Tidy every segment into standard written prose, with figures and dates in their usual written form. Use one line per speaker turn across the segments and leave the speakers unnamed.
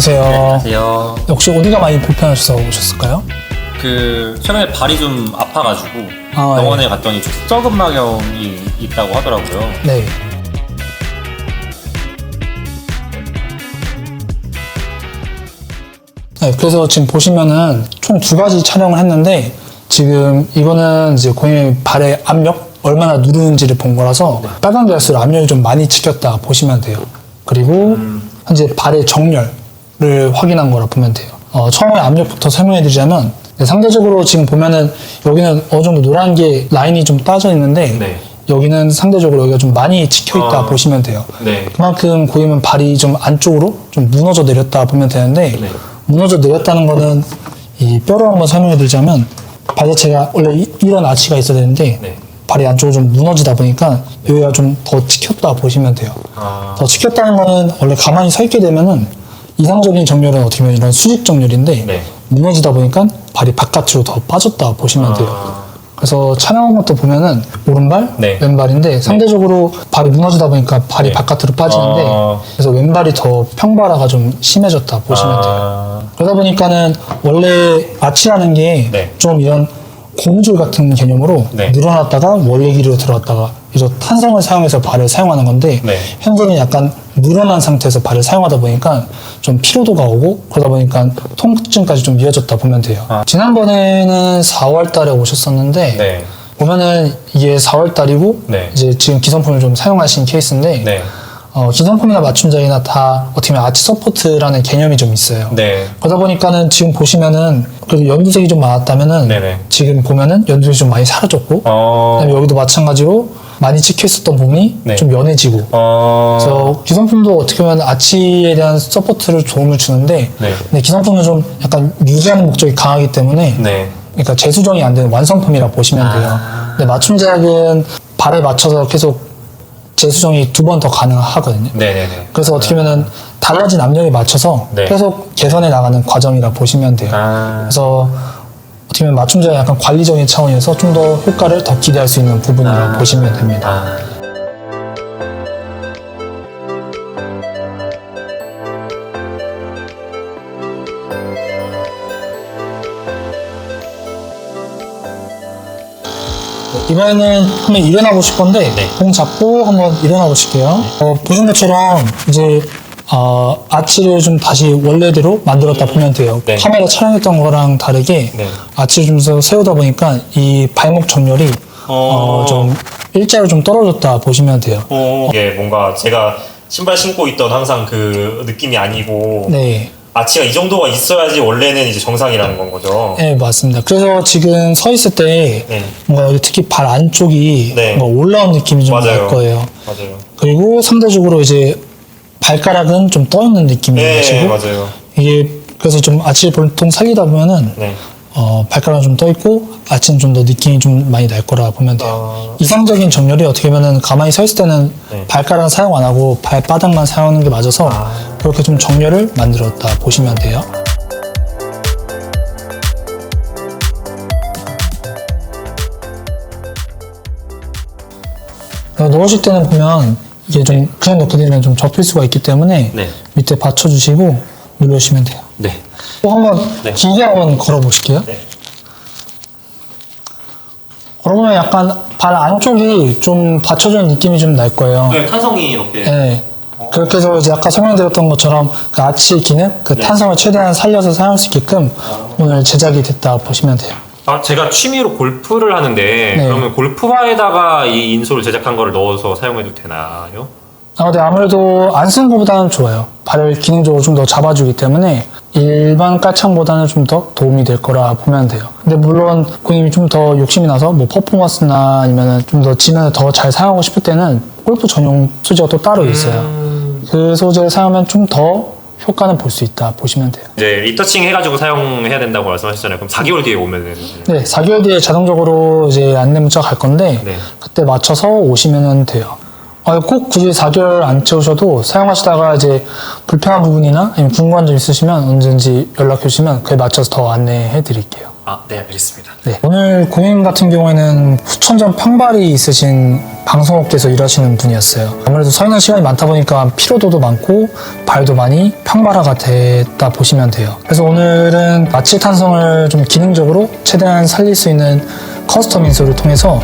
안녕하세요.
네, 안녕하세요.
혹시 어디가 많이 불편하셔서 오셨을까요?
최근에 발이 좀 아파가지고 병원에 갔더니 족저근막염이 있다고 하더라고요.
네. 네, 그래서 지금 보시면은 총 2가지 촬영을 했는데 지금 이거는 이제 고양이 발의 압력 얼마나 누르는지를 본 거라서 빨간 글라스로 압력이 좀 많이 찍혔다 보시면 돼요. 그리고 현재 발의 정렬을 확인한 거라 보면 돼요. 처음에 압력부터 설명해 드리자면 상대적으로 지금 보면은 여기는 어느 정도 노란 게 라인이 좀 빠져 있는데
네.
여기는 상대적으로 여기가 좀 많이 찍혀 있다 보시면 돼요.
네.
그만큼 고이면 발이 좀 안쪽으로 좀 무너져 내렸다 보면 되는데
네.
무너져 내렸다는 거는 이 뼈로 한번 설명해 드리자면 발 자체가 원래 이런 아치가 있어야 되는데
네.
발이 안쪽으로 좀 무너지다 보니까 여기가 좀 더 찍혔다 보시면 돼요. 더 찍혔다는 거는 원래 가만히 서 있게 되면은 이상적인 정렬은 어떻게 보면 이런 수직 정렬인데
네.
무너지다 보니까 발이 바깥으로 더 빠졌다 보시면 돼요. 그래서 촬영한 것도 보면은 오른발,
네.
왼발인데 상대적으로 발이 무너지다 보니까 발이
네.
바깥으로 빠지는데 그래서 왼발이 더 평발화가 좀 심해졌다 보시면 돼요. 그러다 보니까는 원래 아치라는 게 좀
네.
이런 고무줄 같은 개념으로
네.
늘어났다가 원래 길이로 들어왔다가 그래서 탄성을 사용해서 발을 사용하는 건데
네.
현재는 약간 늘어난 상태에서 발을 사용하다 보니까 좀 피로도가 오고 그러다 보니까 통증까지 좀 이어졌다 보면 돼요. 지난번에는 4월 달에 오셨었는데
네.
보면은 이게 4월 달이고
네.
이제 지금 기성품을 좀 사용하신 케이스인데
네.
기성품이나 맞춤작이나 다 어떻게 보면 아치 서포트라는 개념이 좀 있어요.
네.
그러다 보니까는 지금 보시면은 그래도 연두색이 좀 많았다면은
네네.
지금 보면은 연두색이 좀 많이 사라졌고 그다음에 여기도 마찬가지로 많이 찍혀 있었던 부분이
네.
좀 연해지고 그래서 기성품도 어떻게 보면 아치에 대한 서포트를 도움을 주는데
네.
근데 기성품은 좀 약간 유지하는 목적이 강하기 때문에
네.
그러니까 재수정이 안 되는 완성품이라 보시면 돼요. 근데 맞춤작은 발에 맞춰서 계속 재수정이 2번 더 가능하거든요.
네네네.
그래서 어떻게 보면은 달라진 압력에 맞춰서
네.
계속 개선해 나가는 과정이라 보시면 돼요. 그래서 어떻게 보면 맞춤작이 약간 관리적인 차원에서 좀 더 효과를 더 기대할 수 있는 부분이라고 보시면 됩니다. 이번에는 한번 일어나 보실 건데 공 잡고 한번 일어나 보실게요. 보신 것처럼 이제 아치를 좀 다시 원래대로 만들었다 보면 돼요.
네.
카메라 촬영했던 거랑 다르게
네.
아치를 좀 더 세우다 보니까 이 발목 정렬이 좀 일자로 좀 떨어졌다 보시면 돼요.
이게 뭔가 제가 신발 신고 있던 항상 그 느낌이 아니고
네.
아치가 이 정도가 있어야지 원래는 이제 정상이라는 건 거죠.
네, 맞습니다. 그래서 지금 서 있을 때
네.
뭔가 여기 특히 발 안쪽이
네.
뭔가 올라온 느낌이 좀 날
맞아요.
거예요.
맞아요.
그리고 상대적으로 이제 발가락은 좀 떠 있는 느낌이
네,
나시고
맞아요.
이게 그래서 좀 아치를 보통 살리다 보면은
네.
발가락은 좀 떠 있고 아치는 좀 더 느낌이 좀 많이 날 거라 보면 돼요. 이상적인 정렬이 어떻게 보면은 가만히 서 있을 때는
네.
발가락 사용 안 하고 발바닥만 사용하는 게 맞아서 그렇게 좀 정렬을 만들었다 보시면 돼요. 넣으실 때는 보면 이게 좀 그냥 넣게 되면 좀 접힐 수가 있기 때문에
네.
밑에 받쳐주시고 누르시면 돼요.
네.
또 한번
네.
길게 한번 걸어보실게요.
네.
걸어보면 약간 발 안쪽이 좀 받쳐주는 느낌이 좀 날 거예요.
네, 탄성이 이렇게.
네. 그렇게 해서 이제 아까 설명드렸던 것처럼 그 아치 기능, 그
네.
탄성을 최대한 살려서 사용할 수 있게끔 오늘 제작이 됐다 보시면 돼요.
제가 취미로 골프를 하는데 그러면 골프바에다가 이 인솔을 제작한 거를 넣어서 사용해도 되나요?
네, 아무래도 안 쓰는 것보다는 좋아요. 발을 기능적으로 좀 더 잡아주기 때문에 일반 깔창보다는 좀 더 도움이 될 거라 보면 돼요. 근데 물론 고객님이 좀 더 욕심이 나서 뭐 퍼포먼스나 아니면은 좀 더 지면을 더 잘 사용하고 싶을 때는 골프 전용 소재가 또 따로 있어요. 그 소재를 사용하면 좀 더 효과는 볼 수 있다 보시면 돼요.
이제 리터칭 해가지고 사용해야 된다고 말씀하셨잖아요. 그럼 4개월 뒤에 오면은
네, 4개월 뒤에 자동적으로 이제 안내 문자가 갈 건데
네.
그때 맞춰서 오시면 돼요. 꼭 굳이 4개월 안 채우셔도 사용하시다가 이제 불편한 부분이나 아니면 궁금한 점 있으시면 언제든지 연락해 주시면 그에 맞춰서 더 안내해 드릴게요.
네, 알겠습니다.
네, 오늘 고객님 같은 경우에는 후천전 평발이 있으신 방송업계에서 일하시는 분이었어요. 아무래도 서 있는 시간이 많다 보니까 피로도도 많고 발도 많이 평발화가 됐다 보시면 돼요. 그래서 오늘은 아치탄성을 좀 기능적으로 최대한 살릴 수 있는 커스텀 인솔을 통해서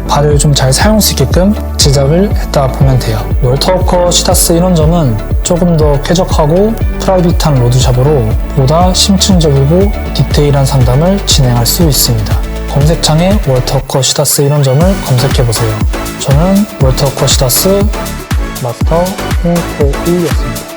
발을 좀 잘 사용할 수 있게끔 제작을 했다 보면 돼요. 월터워커 시다스 이런 점은 조금 더 쾌적하고 프라이빗한 로드샵으로 보다 심층적이고 디테일한 상담을 진행할 수 있습니다. 검색창에 월터워커 시다스 이런 점을 검색해보세요. 저는 월터워커 시다스 마스터 홍태일이었습니다.